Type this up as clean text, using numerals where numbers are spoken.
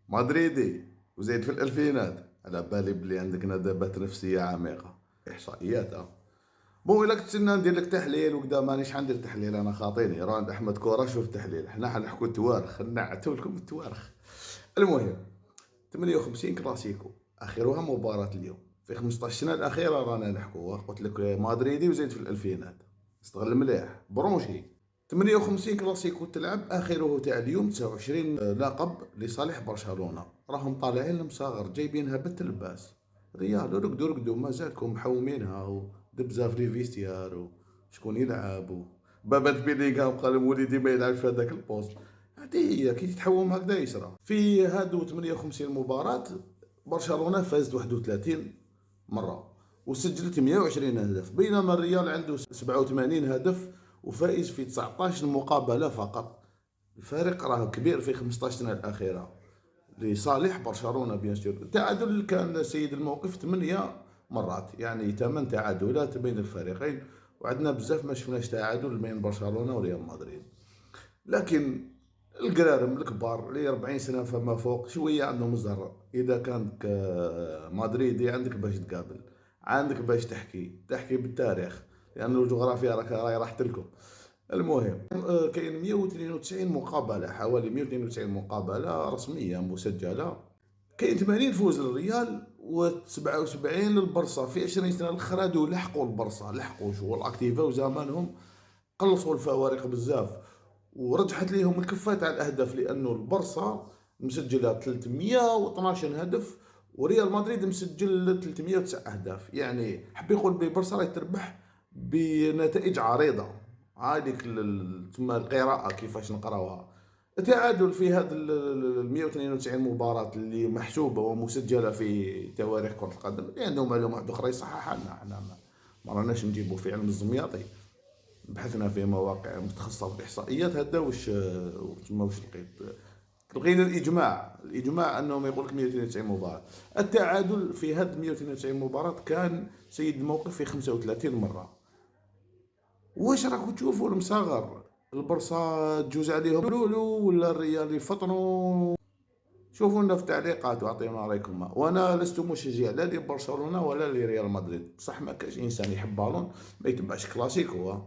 مدريدي وزيد في الألفينات، على بالي بلي عندك ندبات نفسية عميقة. إحصائيات بون إلا كنت ندير لك تحليل وكذا، مانيش حندير تحليل، أنا خاطيني راه عند أحمد كورة. شوف تحليل، حنا حنحكو التوارخ، نعتو لكم التوارخ. المهم، 58 كلاسيكو اخرها مباراة اليوم في 15 سنة الأخيرة رانا نحكوها. قلت لك مدريدي وزيد في الألفينات، استغل مليح برونشي. 58 كلاسيكو تلعب، اخره تاع اليوم 29 لقب لصالح برشلونة. راهم طالعين المصاغر جايبينها بالتلباس. ريال رقدوا مازالكم محومينها، ودبزة في لي فيستيار، وشكون يلعب، بابات بيلينغهام قال وليدي ما يلعبش في هذاك البوست. هذه هي كي تتحوم هكذا يصرى. في هادو 58 مباراة برشلونة فازت 31 مرة وسجلت 120 هدف، بينما الريال عنده 87 هدف وفائز في 19 مقابلة فقط. الفارق راه كبير في 15 سنة الأخيرة لصالح برشلونة. بيان سور التعادل كان سيد الموقف 8 مرات، يعني 8 تعادلات بين الفريقين، وعندنا بزاف ما شفناش تعادل بين برشلونة وريال مدريد. لكن القرارم الكبار اللي 40 سنة فما فوق شوية عندهم الزهر. إذا كانت مدريدي عندك باش تقابل، عندك باش تحكي بالتاريخ، لأن الجغرافيا راهي راحت لكم. المهم، كاين 192 مقابلة، حوالي 192 مقابلة رسمية مسجلة. كاين 80 فوز للريال و77 للبرصا. في 20 سنة الأخرى هادو لحقوا البرصا، لحقوا شغل اكتيفا وزمانهم، قلصوا الفوارق بزاف ورجحت ليهم الكفة تاع الأهداف، لأنه البرصا مسجلة 312 هدف وريال مدريد مسجل 309 أهداف. يعني حب يقول بلي برشا راهي تربح بنتائج عريضة. هذيك تسمى القراءة كيفاش نقراوها. التعادل في هذا ال 192 مباراة اللي محسوبة ومسجلة في تواريخ كرة القدم، اللي عندهم معلومات أخرى يصححها لنا. احنا ما راناش نجيبوا في علم الزمياطي، بحثنا في مواقع متخصصة في الإحصائيات. هذا واش لقينا الإجماع أنهم يقول لك 192 مباراة. التعادل في هاد 192 مباراة كان سيد الموقف في 35 مرة. واش راكم تشوفوا المصاغر؟ البرصا تجوز عليهم لولو ولا الريال يفطنوا؟ شوفوا لنا في التعليقات واعطيونا رايكم. وانا لست مشجع لا لبرشلونه ولا لريال مدريد، بصح ما كاش انسان يحب بالون ما يتبعش كلاسيكو.